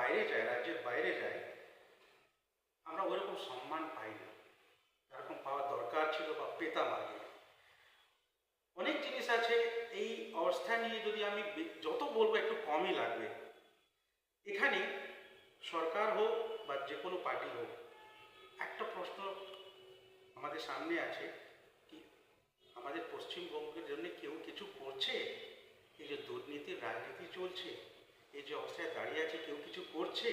বাইরে যায়, রাজ্যের বাইরে যায়, আমরা ওরকম সম্মান পাই না, যেরকম পাওয়ার দরকার ছিল বা পেতাম আগে। অনেক জিনিস আছে এই অবস্থা নিয়ে যদি আমি যত বলবো একটু কমই লাগবে। এখানে সরকার হোক বা যে কোনো পার্টি হোক, একটা প্রশ্ন আমাদের সামনে আছে, কি আমাদের পশ্চিমবঙ্গের জন্য কেউ কিছু করছে? এই যে দুর্নীতির রাজনীতি চলছে, এই যে অবস্থায় দাঁড়িয়ে আছে, কেউ কিছু করছে?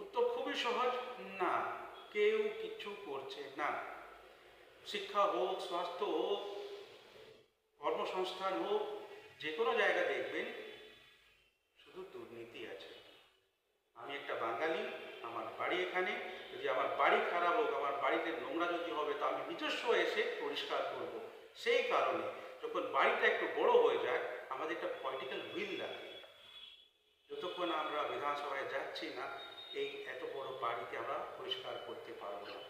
উত্তর খুবই সহজ, না, কেউ কিছু করছে না। শিক্ষা হোক, স্বাস্থ্য হোক, কর্মসংস্থান হোক, যে কোনো জায়গা দেখবেন শুধু দুর্নীতি আছে। আমি একটা বাঙালি, আমার বাড়ি এখানে, যদি আমার বাড়ি খারাপ হোক, আমার বাড়িতে নোংরা যদি হবে, তো আমি নিজস্ব এসে পরিষ্কার করব। সেই কারণে যখন বাড়িটা একটু বড় হয়ে যায়, আমাদের একটা পলিটিক্যাল উইল লাগে। যতক্ষণ আমরা বিধানসভায় যাচ্ছি না, এই এত বড় বাড়িতে আমরা পরিষ্কার করতে পারবো না।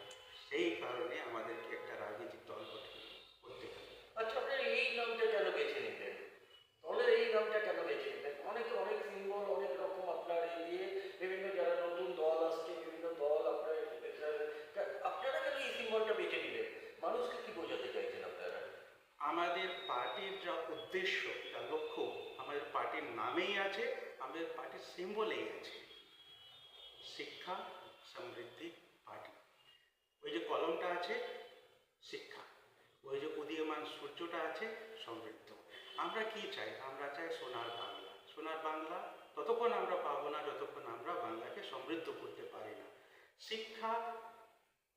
সেই কারণে আমাদেরকে একটা রাজনৈতিক দল গঠন করতে হবে। আচ্ছা, আপনার এই নামটা কেন বেছে নিলেন? দলের এই নামটা কেন বেছে নিলেন? অনেকে অনেক সিম্বল, অনেক রকম আপনার এই দিয়ে বিভিন্ন যারা নতুন দল আসছে, বিভিন্ন দল আপনার আপনারা কেন এই সিম্বলটা বেছে নিলেন? মানুষকে কি বোঝাতে চাইছেন আপনারা? আমাদের পার্টির যা উদ্দেশ্য, যা লক্ষ্য, আমাদের পার্টির নামেই আছে, আমাদের পার্টির সিম্বলেই আছে, শিক্ষা সমৃদ্ধি পার্টি। ওই যে কলমটা আছে, শিক্ষা। ওই যে উদীয়মান সূর্যটা আছে, সমৃদ্ধ। আমরা কি চাই? আমরা চাই সোনার বাংলা। সোনার বাংলা ততক্ষণ আমরা পাবো না যতক্ষণ আমরা বাংলাকে সমৃদ্ধ করতে পারি না। শিক্ষা,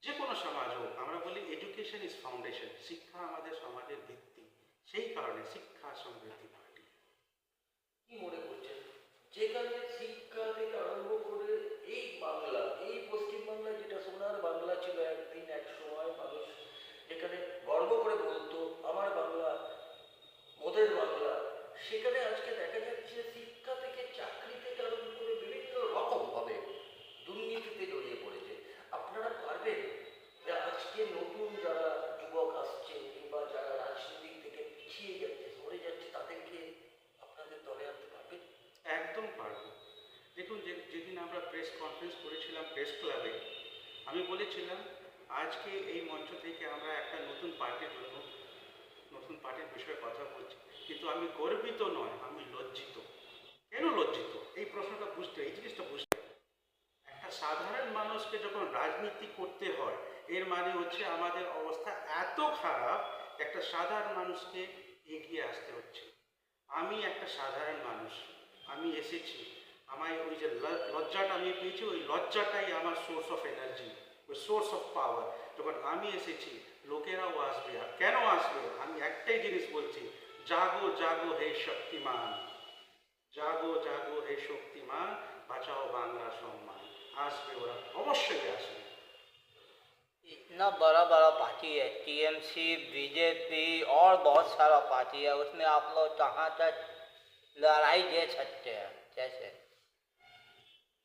যে কোনো সমাজ হোক, আমরা বলি এডুকেশন ইজ ফাউন্ডেশন, শিক্ষা আমাদের সমাজের ভিত্তি। সেই কারণে শিক্ষা সমৃদ্ধি পার্টি। কি মনে করছেন, যেখানে শিক্ষা থেকে আরম্ভ করে এই বাংলা, এই পশ্চিমবাংলা যেটা সোনার বাংলা ছিল একদিন এক সময়, মানুষ যেখানে গর্ব করে বলতো আমার বাংলা মোদের বাংলা, সেখানে আজকে দেখা যাচ্ছে শিক্ষা থেকে চাকরি থেকে আরম্ভ করে বিভিন্ন রকমভাবে দুর্নীতিতে জড়িয়ে পড়েছে। আপনারা পারবেন যে আজকে নতুন যারা যুবক আসছে কিংবা যারা রাজনীতি থেকে পিছিয়ে যাচ্ছে, সরে যাচ্ছে, তাদেরকে আপনাদের দলে আনতে পারবেন? একদম পারবো। দেখুন, যেদিন আমরা প্রেস কনফারেন্স করেছিলাম প্রেস ক্লাবে, আমি বলেছিলাম আজকে এই মঞ্চ থেকে আমরা একটা নতুন পার্টির জন্য, নতুন পার্টির বিষয়ে কথা বলছি, কিন্তু আমি গর্বিত নয়, আমি লজ্জিত। কেন লজ্জিত? এই প্রশ্নটা বুঝতে, এই জিনিসটা বুঝতে হবে। একটা সাধারণ মানুষকে যখন রাজনীতি করতে হয়, এর মানে হচ্ছে আমাদের অবস্থা এত খারাপ, একটা সাধারণ মানুষকে এগিয়ে আসতে হচ্ছে। আমি একটা সাধারণ মানুষ, আমি এসেছি, আমায় ওই যে লজ্জাটা আমি পেয়েছি, ওই লজ্জাটাই আমার সোর্স অফ এনার্জি, ওই সোর্স অফ পাওয়ার। যখন আমি এসেছি, লোকেরাও আসবে। আর কেন আসবে? আমি একটাই জিনিস বলছি, জাগো জাগো হে শক্তিমান, জাগো জাগো হে শক্তিমান, বাঁচাও বাংলার সম্মান। আসবে, ওরা অবশ্যই আসবে। इतना बड़ा बड़ा पार्टी है, टीएमसी, बीजेपी और बहुत सारा पार्टी है, उसमें आप लोग कहाँ तक लड़ाई दे सकते हैं? कैसे?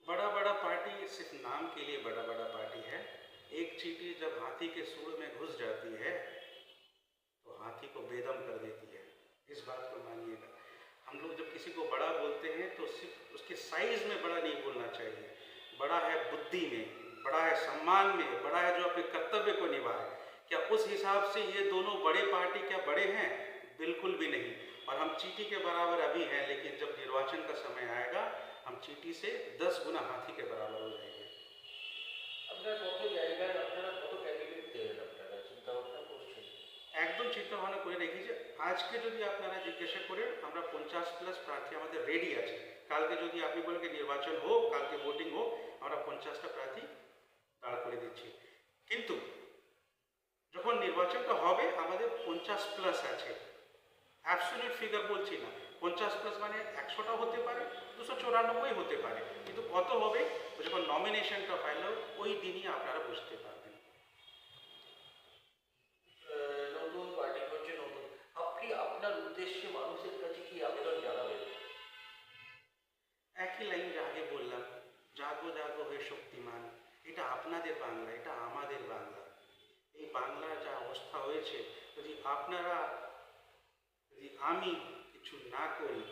बड़ा बड़ा पार्टी सिर्फ नाम के लिए बड़ा बड़ा पार्टी है। एक चींटी जब हाथी के सूंड में घुस जाती है तो हाथी को बेदम कर देती है। इस बात को मानिएगा। हम लोग जब किसी को बड़ा बोलते हैं तो सिर्फ उसके साइज में बड़ा नहीं बोलना चाहिए। बड़ा है बुद्धि में, बड़ा है सम्मान में, बड़ा है जो अपने कर्तव्य को निभाए। क्या उस हिसाब से ये दोनों बड़े पार्टी क्या बड़े हैं? बिल्कुल भी नहीं। और हम चींटी के बराबर अभी हैं, लेकिन जब निर्वाचन का समय आएगा हम चींटी से 10 गुना हाथी के बराबर हो जाएंगे। আপনারা কত জায়গায়, আপনারা কত ক্যান্ডিডেট দেবেন, আপনারা চিন্তা ভাবনা করছেন? একদম চিন্তা ভাবনা করে রেখেছি। আজকে যদি আপনারা জিজ্ঞাসা করেন, আমরা 50+ প্রার্থী আমাদের রেডি আছে। কালকে যদি আপনি বলেন কি নির্বাচন হোক, কালকে ভোটিং হোক, আমরা 50টা প্রার্থী দাঁড় করে দিচ্ছি। কিন্তু যখন নির্বাচনটা হবে আমাদের 50+ আছে, অ্যাবসলিউট ফিগার বলছি না। 50+ মানে 100টাও হতে পারে, 294 হতে পারে, কিন্তু কত হবে যখন নমিনেশনটা ফাইল হবে, ওই দিনই আপনারা বুঝতে পারবেন। নতুন পার্টি করছে, নতুন, আপনি আপনার উদ্দেশ্যে মানুষের কাছে কি আবেদন জানাবেন? একই লাইন যা আগে বললাম, জাগো জাগো হে শক্তিমান। এটা আপনাদের বাংলা, এটা আমাদের বাংলা। এই বাংলার যা অবস্থা হয়েছে, যদি আপনারা, যদি আমি কিছু না করি,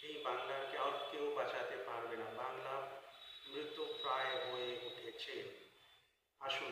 এই বাংলাকে আর কেউ বাঁচাতে পারবে না। বাংলা মৃত প্রায় হয়ে উঠেছে। আসুন